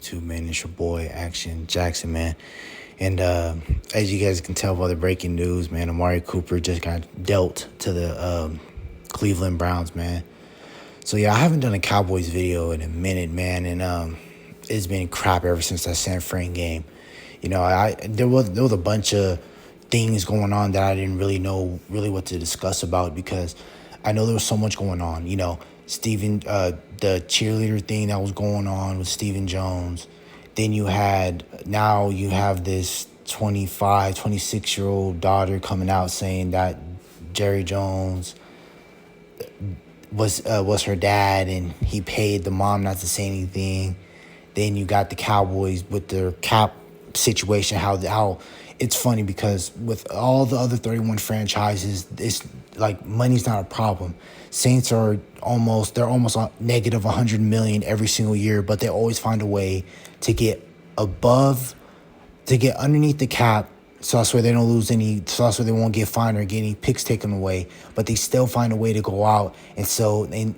YouTube, man? It's your boy, Action Jackson, man. And as you guys can tell by the breaking news, man, Amari Cooper just got dealt to the Cleveland Browns, man. So, yeah, I haven't done a Cowboys video in a minute, man, and it's been crap ever since that San Fran game. You know, there was a bunch of things going on that I didn't really know what to discuss about because I know there was so much going on. You know, the cheerleader thing that was going on with Stephen Jones. Then you have this 25, 26-year-old daughter coming out saying that Jerry Jones was her dad and he paid the mom not to say anything. Then you got the Cowboys with their cap situation, how it's funny because with all the other 31 franchises, it's like money's not a problem. Saints are almost negative 100 million every single year, but they always find a way to get underneath the cap, so that's why they don't lose any, so that's why they won't get fined or get any picks taken away, but they still find a way to go out, and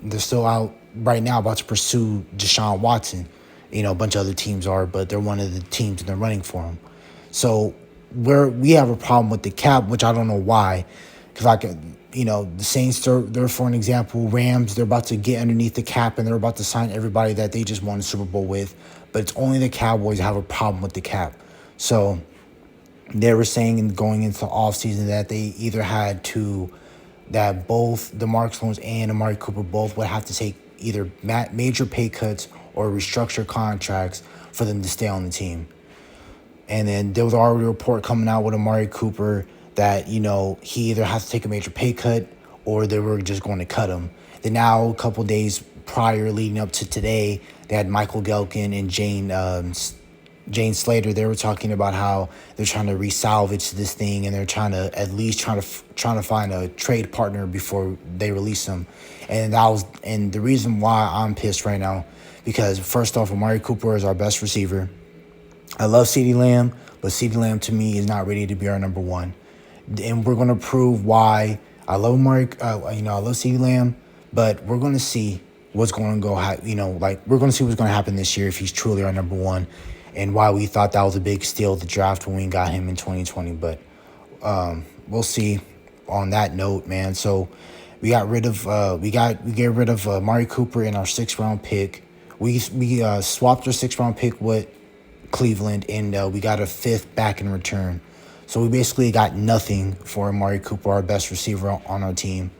they're still out right now about to pursue Deshaun Watson. You know, a bunch of other teams are, but they're one of the teams and they're running for him. So we have a problem with the cap, which I don't know why. Because the Saints, they're for an example, Rams, they're about to get underneath the cap and they're about to sign everybody that they just won the Super Bowl with. But it's only the Cowboys that have a problem with the cap. So they were saying going into the offseason that they either that both DeMarcus Lawrence and Amari Cooper both would have to take either major pay cuts or restructure contracts for them to stay on the team. And then there was already a report coming out with Amari Cooper that, he either has to take a major pay cut or they were just going to cut him. Then now, a couple days prior, leading up to today, they had Michael Gelkin and Jane Slater. They were talking about how they're trying to resalvage this thing and they're trying to find a trade partner before they release him. And the reason why I'm pissed right now, because first off, Amari Cooper is our best receiver. I love CeeDee Lamb, but CeeDee Lamb to me is not ready to be our number one. And we're going to prove why. I love Amari, I love CeeDee Lamb, but we're going to see what's going to go, we're going to see what's going to happen this year if he's truly our number one, and why we thought that was a big steal of the draft when we got him in 2020. But we'll see on that note, man. So we get rid of Amari Cooper in our 6th-round pick. We swapped our 6th-round pick with Cleveland, and we got a 5th back in return. So we basically got nothing for Amari Cooper, our best receiver on our team.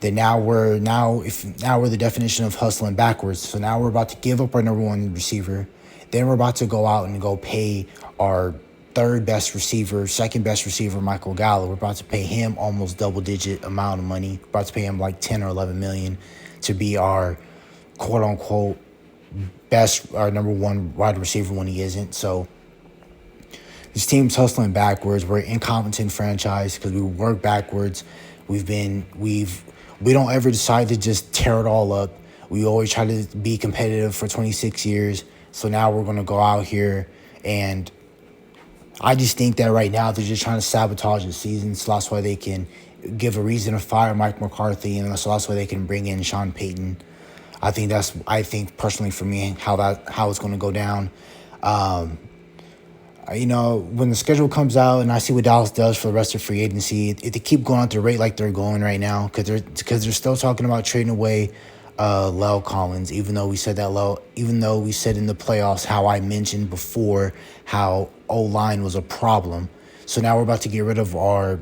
Then now we're the definition of hustling backwards. So now we're about to give up our number one receiver. Then we're about to go out and go pay our second best receiver, Michael Gallup. We're about to pay him almost double-digit amount of money. We're about to pay him like 10 or 11 million to be our quote-unquote our number one wide receiver when he isn't. So this team's hustling backwards. We're an incompetent franchise because we work backwards. We don't ever decide to just tear it all up. We always try to be competitive for 26 years. So now we're going to go out here, and I just think that right now they're just trying to sabotage the season. So that's why they can give a reason to fire Mike McCarthy, and so that's why they can bring in Sean Payton. I think personally for me how it's going to go down. When the schedule comes out and I see what Dallas does for the rest of free agency, if they keep going at the rate like they're going right now, because they're still talking about trading away Lel Collins, even though we said in the playoffs how I mentioned before how O-line was a problem. So now we're about to get rid of our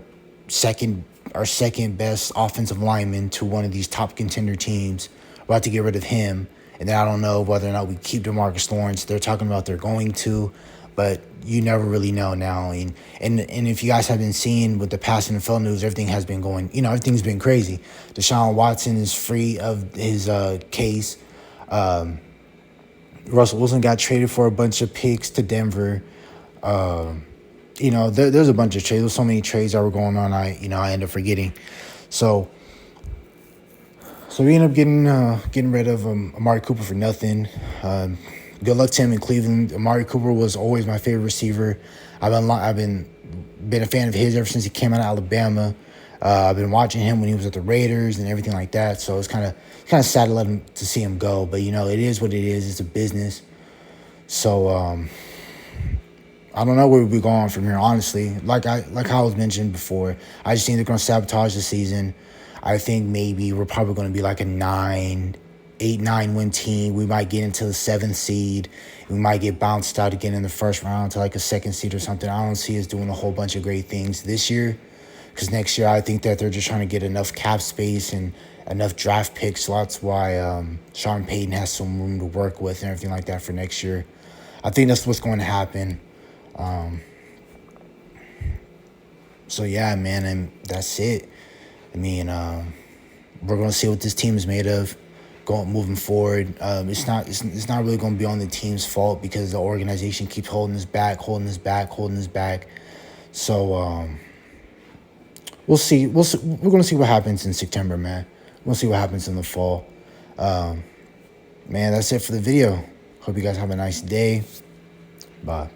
second best offensive lineman to one of these top contender teams. We're about to get rid of him, and then I don't know whether or not we keep DeMarcus Lawrence. They're talking about they're going to, but you never really know now. And if you guys have been seeing with the past NFL news, everything's been crazy. Deshaun Watson is free of his case. Russell Wilson got traded for a bunch of picks to Denver. There's a bunch of trades. There's so many trades that were going on. I end up forgetting. So we end up getting rid of Amari Cooper for nothing. Good luck to him in Cleveland. Amari Cooper was always my favorite receiver. I've been a fan of his ever since he came out of Alabama. I've been watching him when he was at the Raiders and everything like that. So it's kind of sad to see him go. But it is what it is. It's a business. So I don't know where we're going from here, honestly. Like I was mentioned before, I just think they're gonna sabotage the season. I think maybe we're probably gonna be like a 9 win team. We might get into the 7th seed. We might get bounced out again in the first round to like a 2nd seed or something. I don't see us doing a whole bunch of great things this year. Because next year, I think that they're just trying to get enough cap space and enough draft picks. So that's why Sean Payton has some room to work with and everything like that for next year. I think that's what's going to happen. So yeah, man, and that's it. I mean, we're gonna see what this team is made of, moving forward. It's not really gonna be on the team's fault because the organization keeps holding us back. So we'll see. We're gonna see what happens in September, man. We'll see what happens in the fall. Man, that's it for the video. Hope you guys have a nice day. Bye.